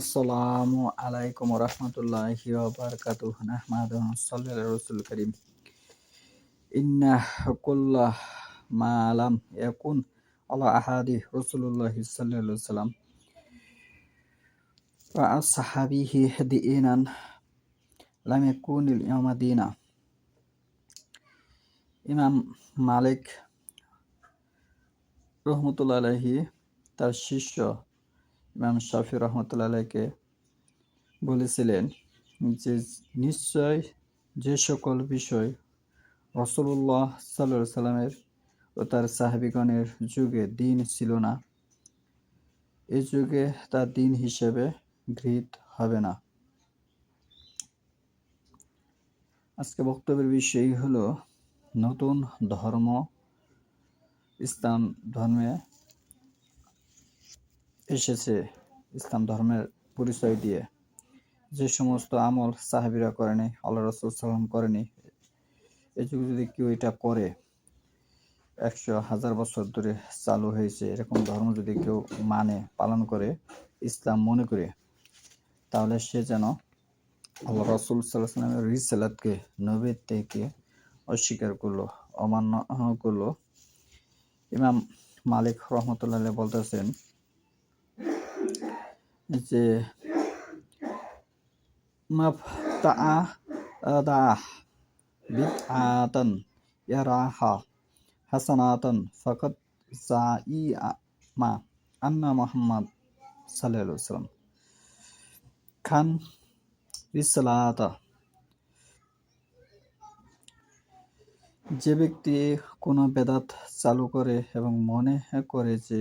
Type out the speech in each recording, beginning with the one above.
আসসালামু আলাইকুম রহমতুল্লাহি ওয়াবারাকাতুহু নাহমাদুহু সাল্লি আলা রাসূলিল কারীম ইন্না কুল্লা মা লাম ইয়াকুন আলা আহাদি রাসূলুল্লাহি সাল্লাল্লাহু আলাইহি ওয়াসাল্লাম ওয়া আসহাবিহি দিনান লাম ইয়াকুনিল ইয়াওমা দীনা। ইমাম মালিক রহমতুল্লাহ আলাইহি তার শিষ্য ইমাম শাফি রহমতুল্লাহ আলাইহিকে বলেছিলেন যে নিশ্চয় যে সকল বিষয় রাসূলুল্লাহ সাল্লাল্লাহু আলাইহি সাল্লামের ও তার সাহাবীগণের যুগে দিন ছিল না, এ যুগে তা দিন হিসেবে গৃহীত হবে না। আজকে বক্তব্যের বিষয় হলো নতুন ধর্ম ইসলাম ধর্মে এসেছে। ইসলাম ধর্মের পরিচয় দিয়ে যে সমস্ত আমল সাহাবীরা করেনি, আল্লাহ রাসূল সাল্লাল্লাহু আলাইহি ওয়াসাল্লাম করেনি, এ যুগে যদি কেউ এটা করে ১০০,০০০ বছর ধরে চালু হয়েছে এরকম ধর্ম যদি কেউ মানে পালন করে ইসলাম মনে করে, তাহলে সে যেন আল্লাহ রাসূল সাল্লাল্লাহু আলাইহি ওয়াসাল্লামের রিসালাতকে নবুয়তকে অস্বীকার করলো, অমান্য করলো। ইমাম মালিক রহমতুল্লাহ আলাইহি বলতেছেন যে মাবতাআ আদাহ বিদআতান ইয়ারাহা হাসানাতান ফাকাদ জাইমা আন্না মুহাম্মদ সাল্লাল্লাহু আলাইহি ওয়াসাল্লাম খান রিসালাতা। যে ব্যক্তি কোনো বেদাত চালু করে এবং মনে করে যে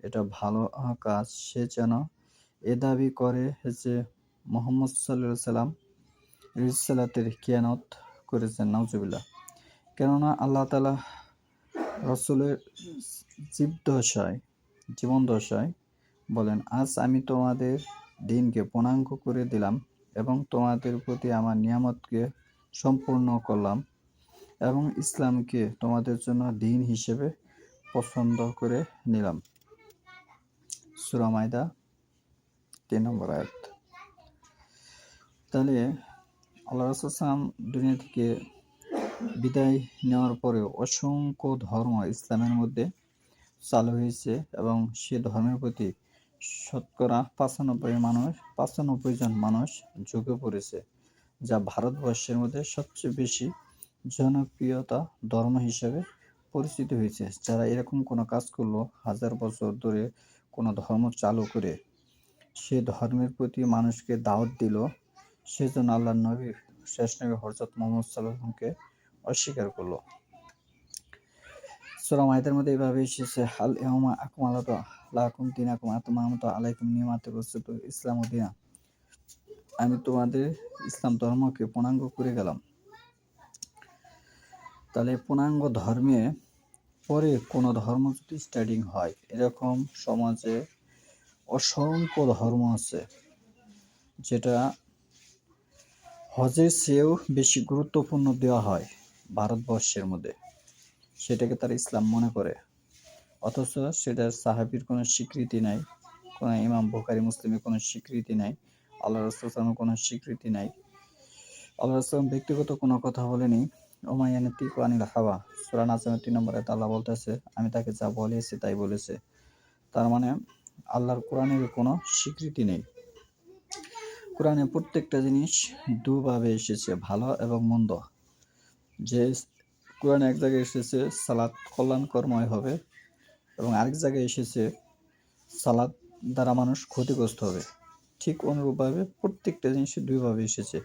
এটা ভালো কাজ, সে যেন এ দাবি করে যে মুহাম্মদ সাল্লাল্লাহু আলাইহি ওয়াসাল্লাম রিসালাতের খিয়ানত করেছেন, নাউজুবিল্লাহ। কেননা আল্লাহ তাআলা রাসূলের জীবন দশায় বলেন, আজ আমি তোমাদের দিনকে পূর্ণাঙ্গ করে দিলাম এবং তোমাদের প্রতি আমার নিয়ামতকে সম্পূর্ণ করলাম এবং ইসলামকে তোমাদের জন্য দিন হিসেবে পছন্দ করে নিলাম। সূরা মাইদা ৩ নম্বর আয়াত। তাহলে আল্লাহ রাসূল সাল্লাল্লাহু আলাইহি ওয়াসাল্লাম দুনিয়া থেকে বিদায় নেওয়ার পরেও অসংখ্য ধর্ম ইসলামের মধ্যে চালু হয়েছে এবং সে ধর্মের প্রতি শতকরা ৯৫ জন মানুষ ঝুঁকে পড়েছে, যা ভারতবর্ষের মধ্যে সবচেয়ে বেশি জনপ্রিয়তা ধর্ম হিসেবে পরিচিত হয়েছে। যারা এরকম কোনো কাজ করলো, ১০০০ বছর ধরে কোনো ধর্ম চালু করে সে ধর্মের প্রতি মানুষকে দাওয়াত দিল, সেজন্য আল্লাহর নবী শেষ নবী হযরত মুহাম্মদ সাল্লাল্লাহু আলাইহি ওয়াসাল্লামকে অস্বীকার করলো। সূরা মাইদার মধ্যে এভাবে এসেছে, আল ইয়াউমা আকমালতু লাকুম দীনাকুম ওয়া আতমামতু আলাইকুম নি'মাতি ওয়া রাদিতু ইসলামা দীনা। আমি তোমাদের ইসলাম ধর্মকে পূর্ণাঙ্গ করে গেলাম। তাহলে পূর্ণাঙ্গ ধর্মে পরে কোনো ধর্ম যদি স্টার্টিং হয়, এরকম সমাজে অসংখ্য ধর্ম আছে যেটা হজের চেয়েও বেশি গুরুত্বপূর্ণ দেওয়া হয় ভারতবর্ষের মধ্যে, সেটাকে তারা ইসলাম মনে করে, অথচ সেটার সাহাবীর কোনো স্বীকৃতি নাই, কোনো ইমাম বুখারী মুসলিমের কোনো স্বীকৃতি নাই, আল্লাহ রাসূল সাল্লাল্লাহু আলাইহি ওয়াসাল্লামের কোনো স্বীকৃতি নাই। আল্লাহ রাসূল ব্যক্তিগত কোনো কথা বলেনি। ওমা ইয়ানতিকু আনিল হাওয়া, সূরা নাজমের ৩ নম্বরে আল্লাহ বলতেছে, আমি তাকে যা বলেছি তাই বলেছে। তার মানে আল্লাহর কোরআনের কোনো স্বীকৃতি নেই। কোরআনে প্রত্যেকটা জিনিস দুভাবে এসেছে, ভালো এবং মন্দ। যে কোরআনে এক জায়গায় এসেছে সালাত কল্যাণকরময় হবে এবং আরেক জায়গায় এসেছে সালাত দ্বারা মানুষ ক্ষতিগ্রস্ত হবে। ঠিক অনুরূপভাবে প্রত্যেকটা জিনিসই দুইভাবে এসেছে।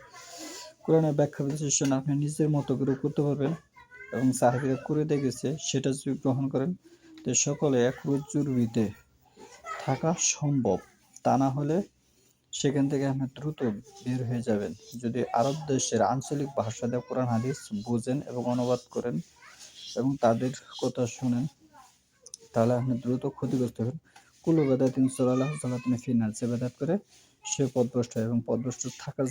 কোরআনের ব্যাখ্যা বিশ্লেষণ আপনি নিজের মতো করে করতে পারবেন এবং সাহাবীরা করে দেখেছে, সেটা যদি গ্রহণ করেন তো সকলে এক রজ্জুর ভিতরে থাকা সম্ভব। তা না হলে সেখান থেকে আপনি দ্রুত বের হয়ে যাবেন। যদি আরব দেশের আঞ্চলিক ভাষা দিয়ে কোরআন হাদিস বুঝেন এবং অনুবাদ করেন এবং তাদের কথা শুনেন, তাহলে আপনি দ্রুত ক্ষতিগ্রস্ত হবেন। কুল্লু বেদাতিন যালালাহু যালালাতুন ফিন্নার, যে বেদাত করে সে পথভ্রষ্ট এবং পথভ্রষ্ট থাকার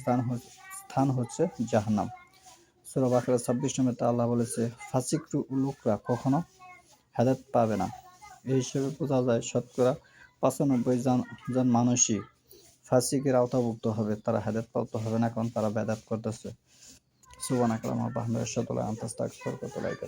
স্থান হচ্ছে জাহান্নাম। সূরা বাকারা ২৬ নম্বরে আল্লাহ বলেছে, ফাসিক লোকরা কখনো হেদায়েত পাবে না। এই হিসেবে বোঝা যায় শতকরা ৯৫ জন মানুষই ফাসিকের আওতাভুক্ত হবে, তারা হেদায়েত প্রাপ্ত হবে না, কারণ তারা বেদাত করতেছে। সুবহানাক আল্লাহুম্মা ওয়া বিহামদিকা আশহাদু আল্লা ইলাহা ইল্লা আনতা আস্তাগফিরুকা ওয়া আতুবু ইলাইক।